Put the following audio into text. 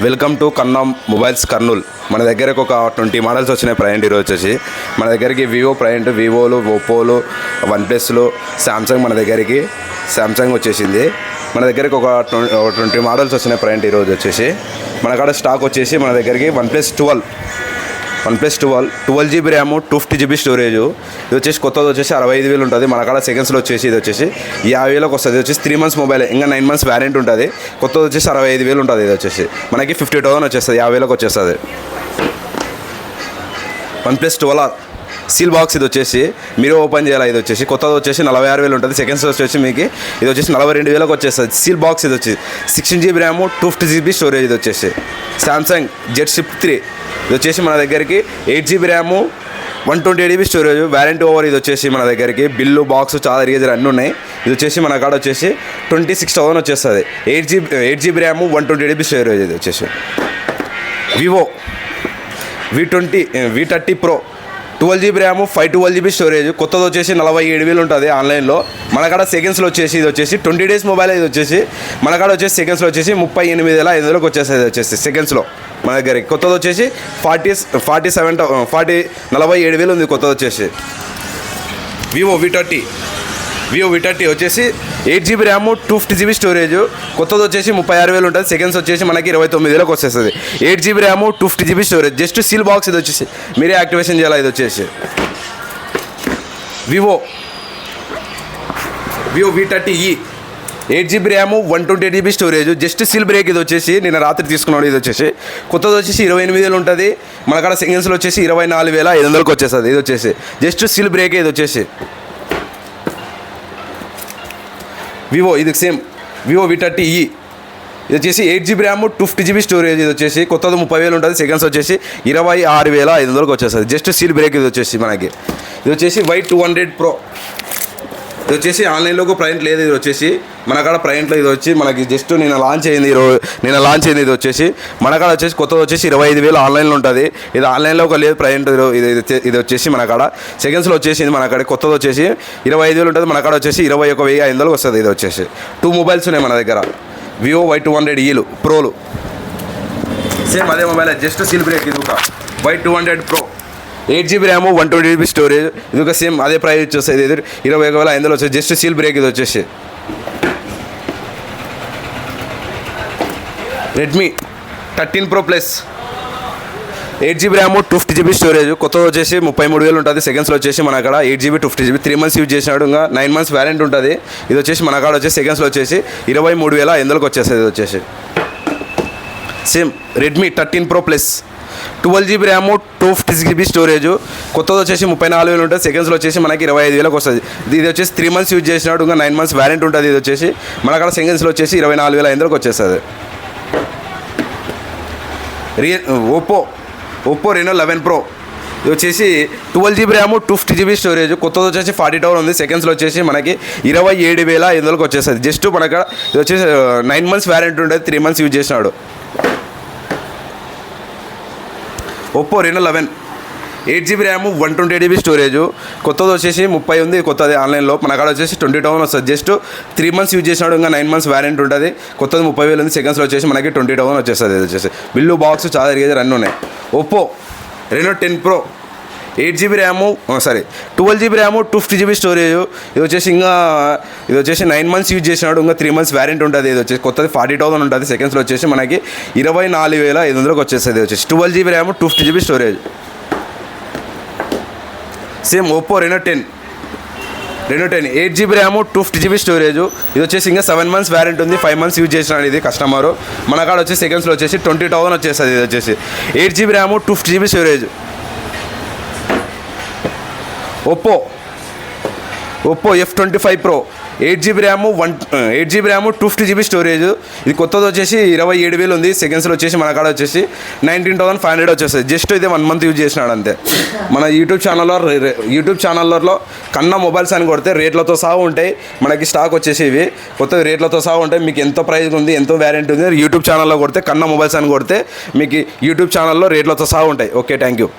Welcome to కన్నా mobiles Kurnool. మన దగ్గరకు ఒక 20 మోడల్స్ వచ్చినాయి. ప్రజెంట్ ఈరోజు వచ్చేసి మన దగ్గరికి వివో ప్రజెంట్ వివోలు, ఒప్పోలు, వన్ ప్లస్లు, శాంసంగ్ మన దగ్గరికి శాంసంగ్ వచ్చేసింది. మన దగ్గరికి ఒక 20 మోడల్స్ వచ్చినాయి. ప్రజెంట్ ఈరోజు వచ్చేసి మన కాడ స్టాక్ వచ్చేసి మన దగ్గరికి one plus 12 GB RAM, 250 GB storage. ఇది వచ్చేసి కొత్తది వచ్చేసి 65,000 ఉంటుంది. మన కాడ సెకండ్స్లో వచ్చేసి ఇది వచ్చేసి 50,000కి వస్తుంది. ఇది వచ్చేసి 3 months మొబైల్, ఇంకా 9 months వ్యారెంటీ ఉంటుంది. కొత్తది వచ్చేసి 65,000 ఉంటుంది. ఇది వచ్చేసి మనకి 50,000 వచ్చేస్తుంది, 50,000కి వచ్చేస్తుంది. One plus 12R seal box. ఇది వచ్చేసి మీరు ఓపెన్ చేయాలి. ఇది వచ్చేసి కొత్తది వచ్చేసి 46,000 ఉంటుంది. సెకండ్స్ వచ్చేసి మీకు ఇది వచ్చేసి 42,000కి వచ్చేస్తుంది. Seal box. ఇది వచ్చి 16 GB ర్యామ్, 250 GB స్టోరేజ్. ఇది వచ్చేసి శాంసంగ్ జెట్ షిఫ్ట్ 3. ఇది వచ్చేసి మన దగ్గరికి 8 GB RAM, 128 GB storage. Warranty over. ఇది వచ్చేసి మన దగ్గరికి బిల్లు, బాక్స్, చాలా రీజర్ అన్నీ ఉన్నాయి. ఇది వచ్చేసి మన కాడ వచ్చేసి 26,000 వచ్చేస్తుంది. 8 GB ర్యామ్, 128 GB స్టోరేజ్. ఇది వచ్చేసి Vivo V30 Pro 12 GB RAM, 512 GB storage. కొత్తది వచ్చేసి 47,000 ఉంటుంది ఆన్లైన్లో. మన కాడ సెకండ్స్లో వచ్చేసి ఇది వచ్చేసి 20 days మొబైల్. ఇది వచ్చేసి మన కాడ వచ్చేసి సెకండ్స్లో వచ్చేసి 38,500కి వచ్చేస్తుంది. ఇది వచ్చేసి సెకండ్స్లో మన దగ్గరికి. కొత్తది వచ్చేసి 47,000 ఉంది. కొత్తది వచ్చేసి వివో V30 వచ్చేసి 8 GB ర్యామ్, 250 GB స్టోరేజ్. కొత్తది వచ్చేసి 36,000 ఉంటుంది. సెకండ్స్ వచ్చేసి మనకి 29,000కి వచ్చేస్తుంది. 8 GB RAM, 250 GB storage. Just seal box. ఇది వచ్చేసి మీరే యాక్టివేషన్ చేయాలి. ఇది వచ్చేసి Vivo V30e 8 GB RAM, 128 GB storage. Just seal break. ఇది వచ్చేసి నిన్న రాత్రి తీసుకున్నాడు. ఇది వచ్చేసి కొత్తది వచ్చేసి 28,000 ఉంటుంది. మన కాడ సెకండ్స్లో వచ్చేసి 24,500కి వచ్చేస్తుంది. ఇది వచ్చేసి జస్ట్ సీల్ బ్రేక్. ఇది వచ్చేసి వివో. ఇది సేమ్ వివో V30e. ఇది వచ్చేసి 8 GB ర్యామ్, 250 GB స్టోరేజ్. ఇది వచ్చేసి కొత్తది 30,000 ఉంటుంది. సెకండ్స్ వచ్చేసి 26,500కి వచ్చేస్తుంది. Just seal break. ఇది వచ్చేసి మనకి ఇది వచ్చేసి Y200 Pro. ఇది వచ్చేసి ఆన్లైన్లో ప్రైంట్ లేదు. ఇది వచ్చేసి మన కాడ ప్రైంట్లో ఇది వచ్చి మనకి జస్ట్ నిన్న లాంచ్ అయింది. ఇది వచ్చేసి మన కాడ వచ్చేసి కొత్తది వచ్చేసి 25,000 ఆన్లైన్లో ఉంటుంది. ఇది ఆన్లైన్లో ఒక లేదు ప్రైంట్. ఇది వచ్చేసి మన కాడ సెకండ్స్లో వచ్చేసింది. మన కాడ కొత్తది వచ్చేసి 25,000 ఉంటుంది. మన కాడ వచ్చేసి 21,500కి వస్తుంది. ఇది వచ్చేసి 2 మొబైల్స్ ఉన్నాయి మన దగ్గర. వివో Y200eలు ప్రోలు సేమ్ అదే మొబైల్. Just seal break. ఇది ఒక Y200 Pro 8 GB RAM, 128 GB storage. ఇది ఒక సేమ్ అదే ప్రైస్ వచ్చేస్తుంది. ఇది 21,500 వచ్చేసి జస్ట్ సీల్ బ్రేక్. ఇది వచ్చేసి Redmi 13 Pro Plus 8 GB RAM, 250 GB storage. కొత్తది వచ్చేసి 33,000 ఉంటుంది. సెకండ్స్లో వచ్చేసి మన కాడ 8 GB 250 GB 3 months యూజ్ చేసినాడు. ఇంకా 9 months వ్యారెంటీ ఉంటుంది. ఇది వచ్చేసి మన కాడ వచ్చేసి సెకండ్స్లో వచ్చేసి 23,500కి వచ్చేస్తుంది. ఇది వచ్చేసి same Redmi 13 Pro Plus 12 GB RAM, 250 GB storage. కొత్తది వచ్చేసి 34,000 ఉంటుంది. సెకండ్స్లో వచ్చేసి మనకి 25,000కి వస్తుంది. ఇది వచ్చేసి 3 months యూజ్ చేసినాడు. ఇంకా 9 months వ్యారెంటీ ఉంటుంది. ఇది వచ్చేసి మన కాడ సెకండ్స్లో వచ్చేసి 24,500కి వచ్చేస్తుంది. Oppo Reno 11 Pro. ఇది వచ్చేసి 12 GB ర్యామ్, 250 GB స్టోరేజ్. కొత్తది వచ్చేసి 40,000 ఉంది. సెకండ్స్లో వచ్చేసి మనకి 27,500కి వచ్చేస్తుంది. జస్ట్ మనకు ఇది వచ్చేసి 9 months వ్యారెంటీ ఉంటుంది. 3 months యూజ్ చేసినాడు. Oppo Reno 11 8 GB RAM, 128 GB storage. కొత్తది వచ్చేసి 30 ఉంది. కొత్తది ఆన్లైన్లో మన కాడ వచ్చేసి 20,000 వస్తుంది. జస్ట్ 3 months యూజ్ చేసినాడు. ఇంకా 9 months వ్యారెంటీ ఉంటుంది. కొత్తది 30,000 ఉంది. సెకండ్స్లో వచ్చేసి మనకి 20,000 వచ్చేస్తుంది. ఇది వచ్చేసి బిల్లు, బాక్స్, చాలా రీజర్ అన్నీ ఉన్నాయి. Oppo Reno 10 Pro 8 GB RAM 12 GB RAM, 250 GB storage. ఇది వచ్చేసి 9 months యూజ్ చేసినాడు. ఇంకా 3 months వ్యారెంటీ ఉంటుంది. ఇది వచ్చేసి కొత్తది 40,000 ఉంటుంది. సెకండ్స్లో వచ్చేసి మనకి 24,500కి వచ్చేస్తుంది. ఇది వచ్చేసి 12 GB RAM, 250 GB storage. Same Oppo Reno 10 8 GB RAM, 250 GB storage. ఇది వచ్చేసి ఇంకా 7 months వ్యారెంటీ ఉంది. 5 months యూజ్ చేసినాడు ఇది కస్టమరు. మన కాడ వచ్చేసి సెకండ్స్లో వచ్చేసి 20,000 వచ్చేస్తుంది. ఇది వచ్చేసి 8 GB RAM, 250 GB storage. Oppo F25 Pro 8 GB RAM, 250 GB storage. ఇది కొత్తది వచ్చేసి 27,000 ఉంది. సెకండ్స్లో వచ్చేసి మన కాడ వచ్చేసి 19,500 వచ్చేస్తుంది. జస్ట్ ఇదే 1 month యూజ్ చేసినాడు అంతే. మన యూట్యూబ్ ఛానల్లో కన్నా మొబైల్స్ అని కొడితే రేట్లతో సహా ఉంటాయి. మనకి స్టాక్ వచ్చేసి ఇవి కొత్త రేట్లతో సహా ఉంటాయి. మీకు ఎంత ప్రైస్ ఉంది, ఎంతో వ్యారెంటీ ఉంది, యూట్యూబ్ ఛానల్లో కొడితే కన్నా మొబైల్స్ అని కొడితే మీకు యూట్యూబ్ ఛానల్లో రేట్లతో సహా ఉంటాయి. Okay, thank you.